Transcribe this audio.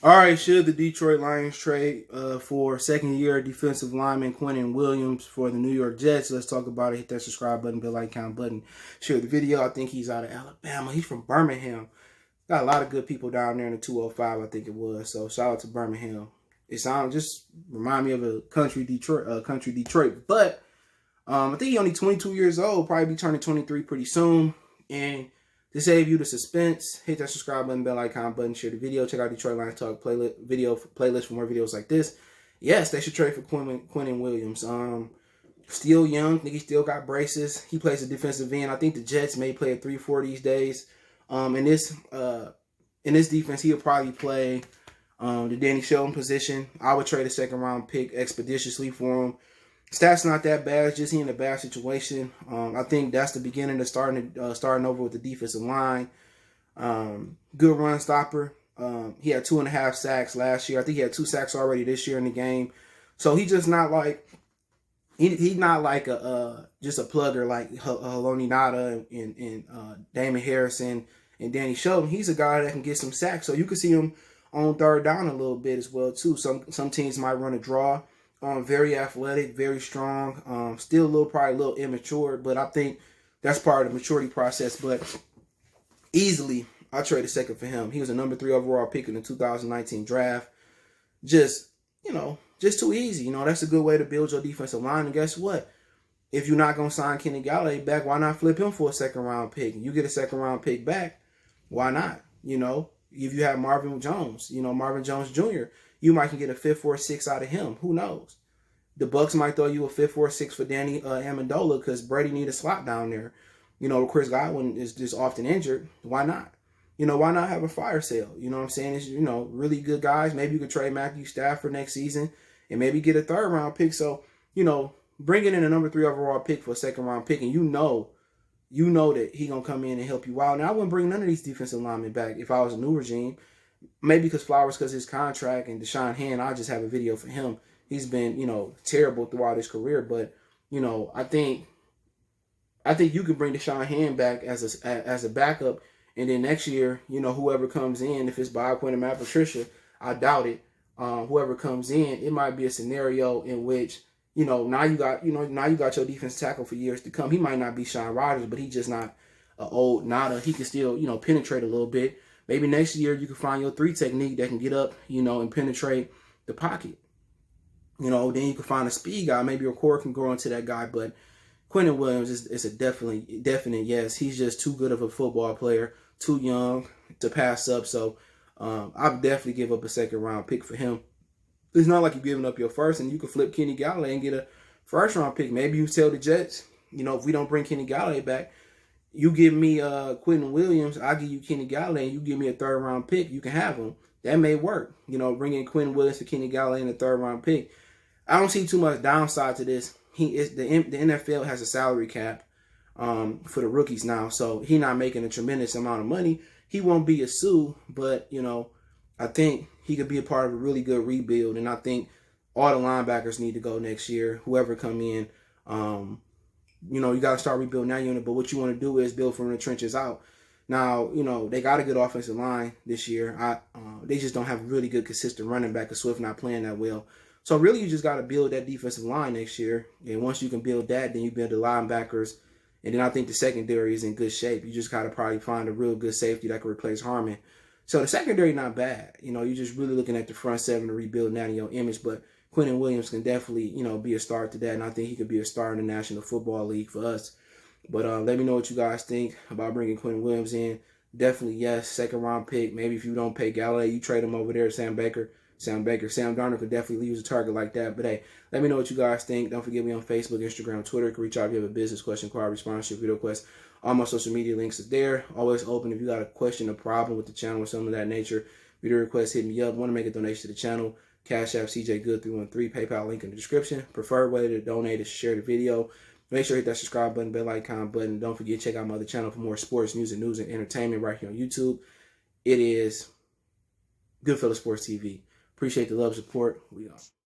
All right, should the Detroit Lions trade for second-year defensive lineman Quinnen Williams for the New York Jets? Let's talk about it. Hit that subscribe button, bell icon button. Share the video. I think he's out of Alabama. He's from Birmingham. Got a lot of good people down there in the 205, I think it was. So shout out to Birmingham. It sounds just remind me of a country Detroit. But I think he's only 22 years old. Probably be turning 23 pretty soon. And to save you the suspense, hit that subscribe button, bell icon button, share the video. Check out Detroit Lions Talk playlist for more videos like this. Yes, they should trade for Quinnen Williams. Still young. I think he still got braces. He plays a defensive end. I think the Jets may play a 3-4 these days. In this defense, he'll probably play the Danny Shelton position. I would trade a second-round pick expeditiously for him. Stats not that bad. It's just he in a bad situation. I think that's the beginning of starting over with the defensive line. Good run stopper. He had 2.5 sacks last year. I think he had 2 sacks already this year in the game. So he's just not like he's not like just a plugger like Haloni Nada and Damon Harrison and Danny Shelton. He's a guy that can get some sacks. So you can see him on third down a little bit as well too. Some teams might run a draw. Very athletic, very strong. Still probably a little immature, but I think that's part of the maturity process. But easily, I trade a second for him. He was a number 3 overall pick in the 2019 draft. Just too easy. That's a good way to build your defensive line. And guess what? If you're not going to sign Kenny Galladay back, why not flip him for a second-round pick? You get a second-round pick back, why not? If you have Marvin Jones, Marvin Jones Jr., you might can get a 5th or 6th out of him. Who knows? The Bucks might throw you a 5th or 6th for Danny Amendola because Brady need a slot down there. Chris Godwin is just often injured. Why not? Why not have a fire sale? You know what I'm saying? It's, really good guys. Maybe you could trade Matthew Stafford next season and maybe get a 3rd-round pick. So, bringing in a number 3 overall pick for a 2nd-round pick, and you know that he going to come in and help you out. Now, I wouldn't bring none of these defensive linemen back if I was a new regime. Maybe because Flowers, because his contract, and Deshaun Hand, I just have a video for him. He's been, terrible throughout his career. But, I think you can bring Deshaun Hand back as a backup. And then next year, whoever comes in, if it's Bob Quinn and Matt Patricia, I doubt it. Whoever comes in, it might be a scenario in which, now you got your defense tackle for years to come. He might not be Sean Rodgers, but he's just not an old nada. He can still, penetrate a little bit. Maybe next year you can find your 3 technique that can get up, and penetrate the pocket. Then you can find a speed guy. Maybe your core can grow into that guy. But Quinnen Williams is a definite yes. He's just too good of a football player, too young to pass up. So I'd definitely give up a 2nd-round pick for him. It's not like you're giving up your 1st, and you can flip Kenny Galladay and get a 1st-round pick. Maybe you tell the Jets, if we don't bring Kenny Galladay back, you give me Quinnen Williams, I'll give you Kenny Galladay, and you give me a 3rd-round pick. You can have him. That may work. Bringing Quinnen Williams for Kenny Galladay and a 3rd-round pick. I don't see too much downside to this. The NFL has a salary cap for the rookies now, so he's not making a tremendous amount of money. He won't be a sue, but I think he could be a part of a really good rebuild, and I think all the linebackers need to go next year. Whoever come in, you got to start rebuilding that unit. But what you want to do is build from the trenches out. Now, they got a good offensive line this year. They just don't have a really good, consistent running back because Swift not playing that well. So really, you just got to build that defensive line next year. And once you can build that, then you build the linebackers. And then I think the secondary is in good shape. You just got to probably find a real good safety that can replace Harmon. So the secondary not bad. You're just really looking at the front 7 to rebuild that in your image. But Quinnen Williams can definitely, be a star to that. And I think he could be a star in the National Football League for us. But let me know what you guys think about bringing Quinnen Williams in. Definitely, yes, 2nd-round pick. Maybe if you don't pay Galladay, you trade him over there to Sam Darnold could definitely use a target like that. But hey, let me know what you guys think. Don't forget me on Facebook, Instagram, Twitter. You can reach out if you have a business question, inquiry, sponsorship, video request. All my social media links is there. Always open if you got a question, a problem with the channel or something of that nature. Video request, hit me up. Want to make a donation to the channel? Cash App, CJ Good 313. PayPal link in the description. Preferred way to donate is share the video. Make sure you hit that subscribe button, bell icon button. Don't forget to check out my other channel for more sports, music, news, and entertainment right here on YouTube. It is Goodfellas Sports TV. Appreciate the love, support. We are.